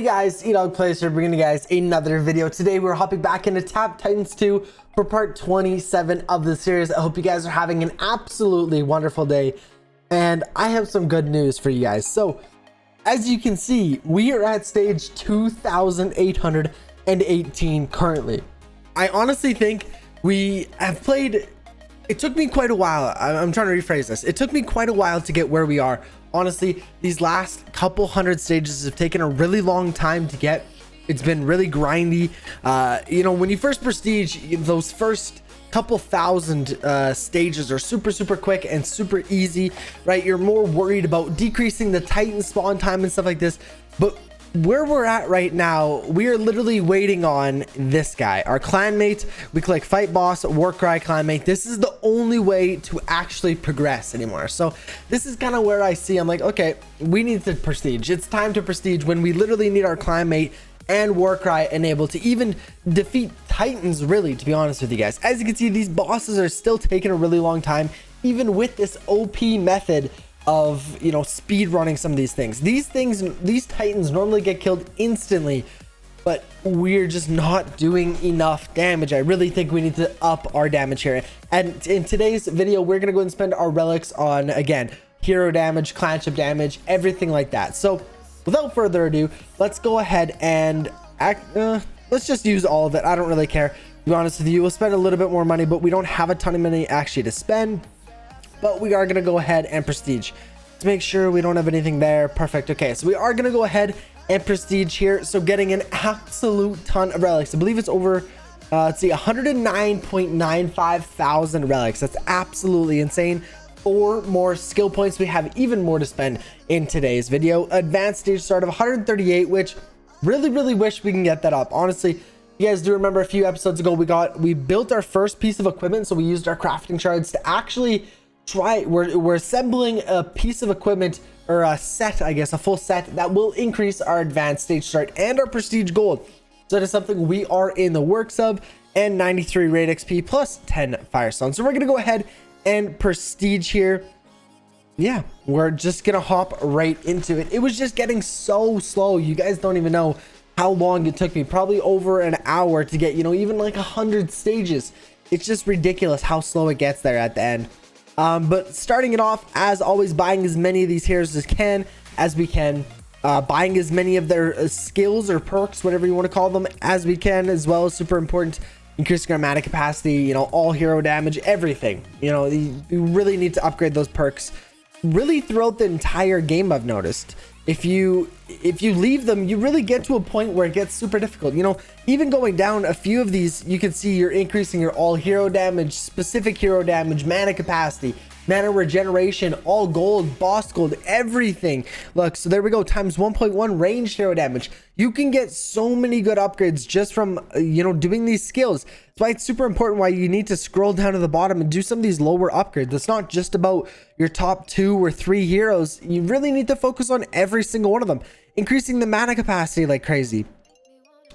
Hey guys, EdogPlays here, bringing you guys another video. Today we're hopping back into Tap Titans 2 for part 27 of the series. I hope you guys are having an absolutely wonderful day, and I have some good news for you guys. So, as you can see, we are at stage 2,818 currently. I honestly think we have played. It took me quite a while. I'm trying to rephrase this. It took me quite a while to get where we are. Honestly, these last couple hundred stages have taken a really long time to get. It's been really grindy. When you first prestige, those first couple thousand stages are super quick and super easy, right? You're more worried about decreasing the Titan spawn time and stuff like this. But where we're at right now, we are literally waiting on this guy, our clanmate. We click fight boss, Warcry clanmate. This is the only way to actually progress anymore. So this is kind of where I see, I'm like, okay, we need to prestige. It's time to prestige when we literally need our clanmate and Warcry enabled to even defeat Titans, really, to be honest with you guys. As you can see, these bosses are still taking a really long time, even with this OP method of speed running some of these things. These Titans normally get killed instantly, but we're just not doing enough damage. I really think we need to up our damage here, and in today's video we're gonna go and spend our relics on, again, hero damage, clanship damage, everything like that. So without further ado, let's go ahead and let's just use all of it. I don't really care, to be honest with you. We'll spend a little bit more money, but we don't have a ton of money actually to spend. But we are going to go ahead and prestige to make sure we don't have anything there. Perfect. Okay, so we are going to go ahead and prestige here. So getting an absolute ton of relics. I believe it's over, let's see, 109.95 thousand relics. That's absolutely insane. 4 more skill points. We have even more to spend in today's video. Advanced stage start of 138, which really wish we can get that up. Honestly, you guys do remember a few episodes ago, we built our first piece of equipment. So we used our crafting shards to actually we're assembling a piece of equipment, or a set, I guess, a full set that will increase our advanced stage start and our prestige gold. So that is something we are in the works of, and 93 raid XP plus 10 firestone. So we're gonna go ahead and prestige here. Yeah, we're just gonna hop right into it. It was just getting so slow. You guys don't even know how long it took me, probably over an hour to get even like 100 stages. It's just ridiculous how slow it gets there at the end. But starting it off, as always, buying as many of these heroes as we can, buying as many of their skills or perks, whatever you want to call them, as we can, as well as super important, increasing our mana capacity, all hero damage, everything. You really need to upgrade those perks really throughout the entire game. I've noticed if you leave them, you really get to a point where it gets super difficult. Even going down a few of these, you can see you're increasing your all hero damage, specific hero damage, mana capacity, mana regeneration, all gold, boss gold, everything. Look, so there we go, times 1.1 range hero damage. You can get so many good upgrades just from doing these skills. That's why it's super important, why you need to scroll down to the bottom and do some of these lower upgrades. It's not just about your top 2 or 3 heroes. You really need to focus on every single one of them, increasing the mana capacity like crazy.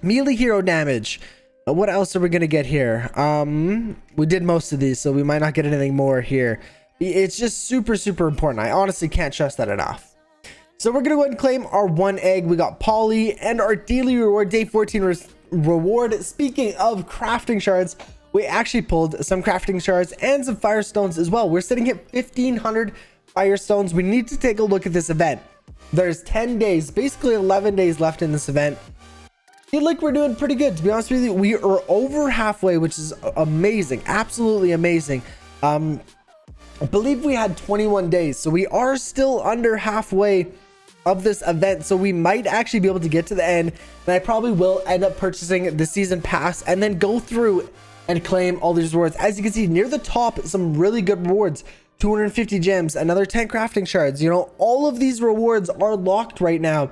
Melee hero damage. What else are we gonna get here? We did most of these, so we might not get anything more here. It's just super important. I honestly can't stress that enough. So we're gonna go ahead and claim our 1 egg. We got Polly and our daily reward, day 14 reward. Speaking of crafting shards, we actually pulled some crafting shards and some firestones as well. We're sitting at 1,500 firestones. We need to take a look at this event. There's 10 days, basically 11 days left in this event. I feel like we're doing pretty good, to be honest with you. We are over halfway, which is amazing, absolutely amazing. I believe we had 21 days, so we are still under halfway of this event, so we might actually be able to get to the end, and I probably will end up purchasing the season pass and then go through and claim all these rewards. As you can see near the top, some really good rewards, 250 gems, another 10 crafting shards. All of these rewards are locked right now,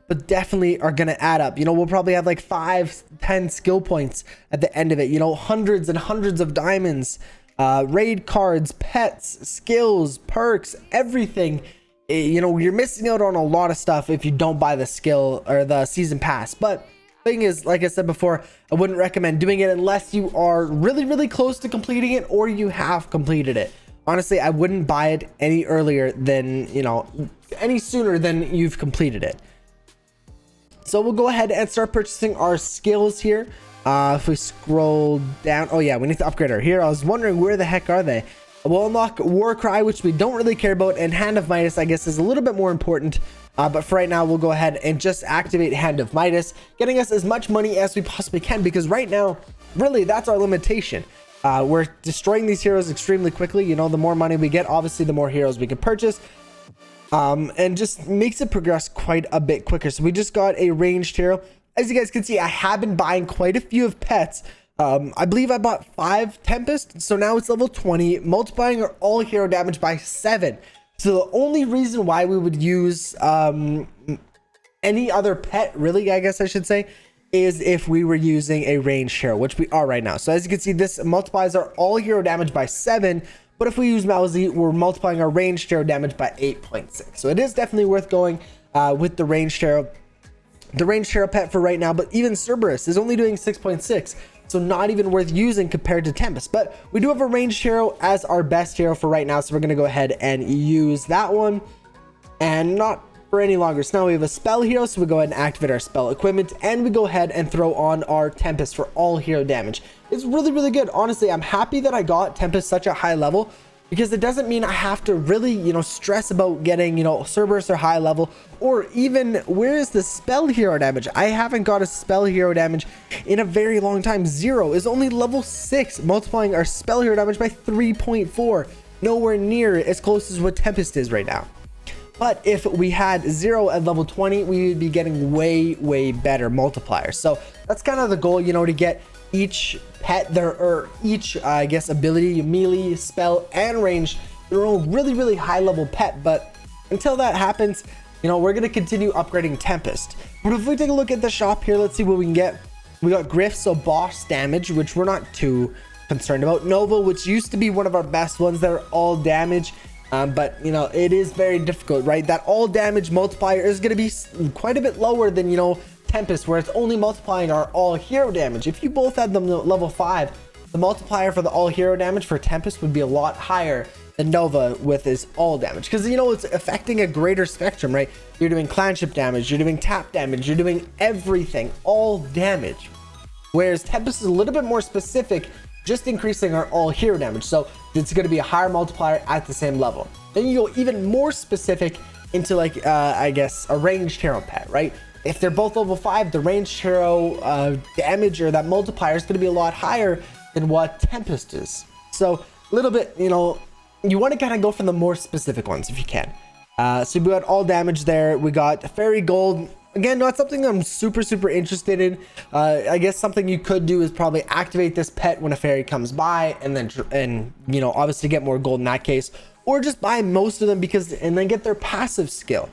but definitely are gonna add up. We'll probably have like 5-10 skill points at the end of it, hundreds and hundreds of diamonds, raid cards, pets, skills, perks, everything. You're missing out on a lot of stuff if you don't buy the skill or the season pass. But thing is, like I said before, I wouldn't recommend doing it unless you are really close to completing it or you have completed it. Honestly, I wouldn't buy it any earlier than any sooner than you've completed it. So we'll go ahead and start purchasing our skills here. If we scroll down, oh yeah, we need to upgrade our hero. I was wondering where the heck are they. We'll unlock War Cry, which we don't really care about, and Hand of Midas, I guess, is a little bit more important. But for right now, we'll go ahead and just activate Hand of Midas, getting us as much money as we possibly can, because right now, really, that's our limitation. We're destroying these heroes extremely quickly. You know, the more money we get, obviously, the more heroes we can purchase. And just makes it progress quite a bit quicker. So we just got a ranged hero. As you guys can see, I have been buying quite a few of pets. I believe I bought 5 Tempest, so now it's level 20, multiplying our all hero damage by 7. So the only reason why we would use any other pet, really, I guess I should say, is if we were using a ranged hero, which we are right now. So as you can see, this multiplies our all hero damage by 7, but if we use Mousy, we're multiplying our ranged hero damage by 8.6. So it is definitely worth going with the ranged hero. The ranged hero pet for right now, but even Cerberus is only doing 6.6, so not even worth using compared to Tempest. But we do have a ranged hero as our best hero for right now, so we're going to go ahead and use that one, and not for any longer. So now we have a spell hero, so we go ahead and activate our spell equipment, and we go ahead and throw on our Tempest for all hero damage. It's really, really good. Honestly, I'm happy that I got Tempest such a high level, because it doesn't mean I have to really, you know, stress about getting, you know, Cerberus or high level, or even where is the spell hero damage? I haven't got a spell hero damage in a very long time. 0 is only level 6, multiplying our spell hero damage by 3.4. Nowhere near as close as what Tempest is right now. But if we had 0 at level 20, we would be getting way, way better multipliers. So that's kind of the goal, you know, to get each pet there, or each I guess ability, melee, spell, and range, their own really, really high level pet. But until that happens, you know, we're going to continue upgrading Tempest. But if we take a look at the shop here, let's see what we can get. We got Griff, so boss damage, which we're not too concerned about. Nova, which used to be one of our best ones that are all damage. But you know, it is very difficult, right? That all damage multiplier is going to be quite a bit lower than, you know, Tempest, where it's only multiplying our all hero damage. If you both had them level 5, the multiplier for the all hero damage for Tempest would be a lot higher than Nova with his all damage, because, you know, it's affecting a greater spectrum, right? You're doing clanship damage, you're doing tap damage, you're doing everything, all damage, whereas Tempest is a little bit more specific, just increasing our all hero damage. So it's going to be a higher multiplier at the same level. Then you go even more specific into, like, I guess a ranged hero pet, right? If they're both level 5, the ranged hero damage, or that multiplier, is going to be a lot higher than what Tempest is. So a little bit, you know, you want to kind of go for the more specific ones if you can. So we got all damage there. We got Fairy Gold. Again, not something I'm super, super interested in. I guess something you could do is probably activate this pet when a fairy comes by, and then, you know, obviously get more gold in that case, or just buy most of them and then get their passive skill.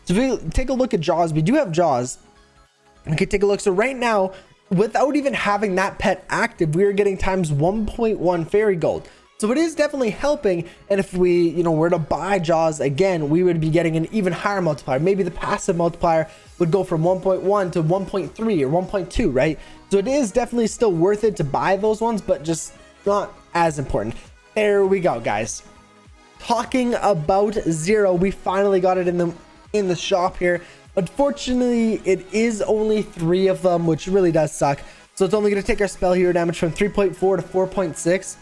So if we take a look at Jaws, we do have Jaws. We can take a look. So right now, without even having that pet active, we are getting times 1.1 fairy gold. So it is definitely helping. And if we, you know, were to buy Jaws again, we would be getting an even higher multiplier. Maybe the passive multiplier would go from 1.1 to 1.3 or 1.2, right? So it is definitely still worth it to buy those ones, but just not as important. There we go, guys. Talking about 0, we finally got it in the shop here. Unfortunately, it is only 3 of them, which really does suck. So it's only going to take our spell hero damage from 3.4 to 4.6,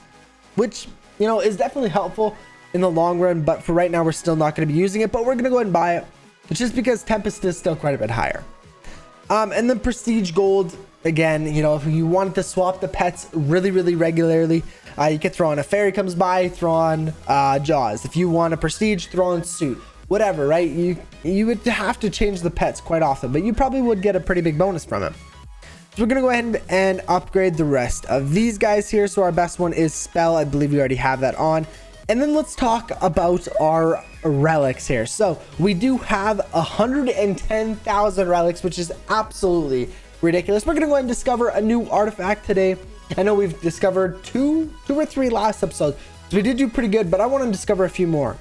which, you know, is definitely helpful in the long run. But for right now, we're still not going to be using it, but we're going to go ahead and buy it. It's just because Tempest is still quite a bit higher. And then Prestige Gold, again, you know, if you wanted to swap the pets really, really regularly, you could throw on a fairy comes by, throw on Jaws. If you want a Prestige, throw on Suit. Whatever, right? You would have to change the pets quite often, but you probably would get a pretty big bonus from it. So we're gonna go ahead and upgrade the rest of these guys here. So our best one is Spell. I believe we already have that on. And then let's talk about our relics here. So we do have 110,000 relics, which is absolutely ridiculous. We're gonna go ahead and discover a new artifact today. I know we've discovered two or three last episode, so we did do pretty good, but I want to discover a few more.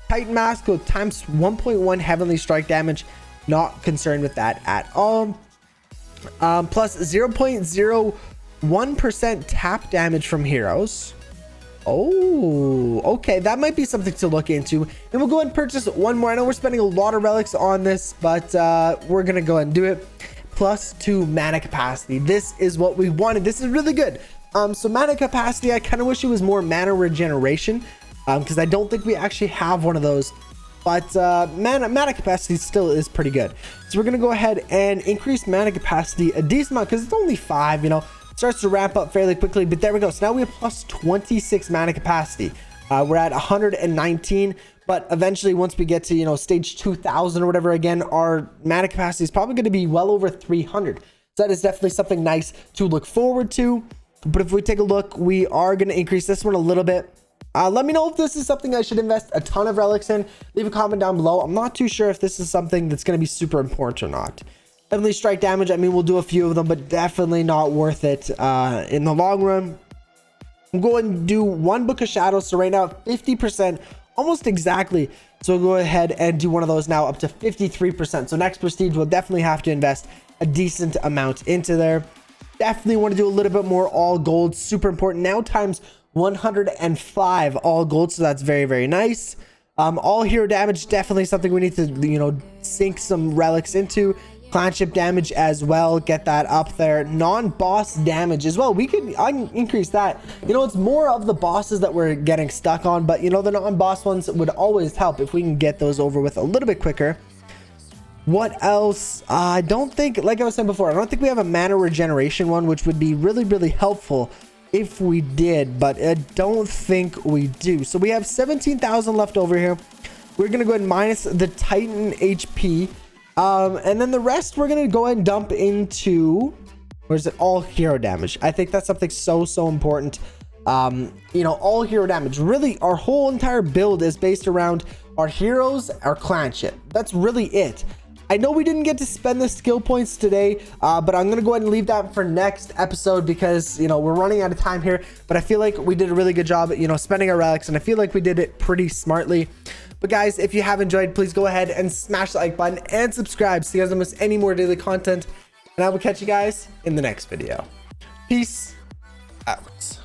Titan Mask with times 1.1 heavenly strike damage, not concerned with that at all. Plus 0.01% tap damage from heroes. Oh, okay, that might be something to look into. And we'll go ahead and purchase one more. I know we're spending a lot of relics on this, but we're gonna go ahead and do it. +2 mana capacity. This is what we wanted. This is really good. So mana capacity, I kind of wish it was more mana regeneration, because I don't think we actually have one of those. But mana capacity still is pretty good. So we're gonna go ahead and increase mana capacity a decent amount, because it's only 5, you know, it starts to ramp up fairly quickly. But there we go. So now we have +26 mana capacity. We're at 119, but eventually once we get to, you know, stage 2000 or whatever, again, our mana capacity is probably going to be well over 300. So that is definitely something nice to look forward to. But if we take a look, we are going to increase this one a little bit. Let me know if this is something I should invest a ton of relics in. Leave a comment down below. I'm not too sure if this is something that's going to be super important or not. Heavenly strike damage, I mean, we'll do a few of them, but definitely not worth it in the long run. I'm going to do 1 Book of Shadows. So right now 50%, almost exactly. So we'll go ahead and do one of those now up to 53%. So next prestige, we'll definitely have to invest a decent amount into there. Definitely want to do a little bit more all gold. Super important. Now times 105 all gold. So that's very, very nice. All hero damage, definitely something we need to, you know, sink some relics into. Clanship damage as well, get that up there. Non-boss damage as well, I can increase that. You know, it's more of the bosses that we're getting stuck on, but you know, the non-boss ones would always help if we can get those over with a little bit quicker. What else? I don't think, like I was saying before, I don't think we have a mana regeneration one, which would be really, really helpful if we did, but I don't think we do. So we have 17,000 left over here. We're gonna go ahead and minus the Titan HP. And then the rest we're gonna go ahead and dump into, where's it, all hero damage. I think that's something so important. You know, all hero damage. Really, our whole entire build is based around our heroes, our clanship. That's really it. I know we didn't get to spend the skill points today, but I'm gonna go ahead and leave that for next episode, because you know, we're running out of time here. But I feel like we did a really good job at, you know, spending our relics, and I feel like we did it pretty smartly. But guys, if you have enjoyed, please go ahead and smash the like button and subscribe so you guys don't miss any more daily content. And I will catch you guys in the next video. Peace out.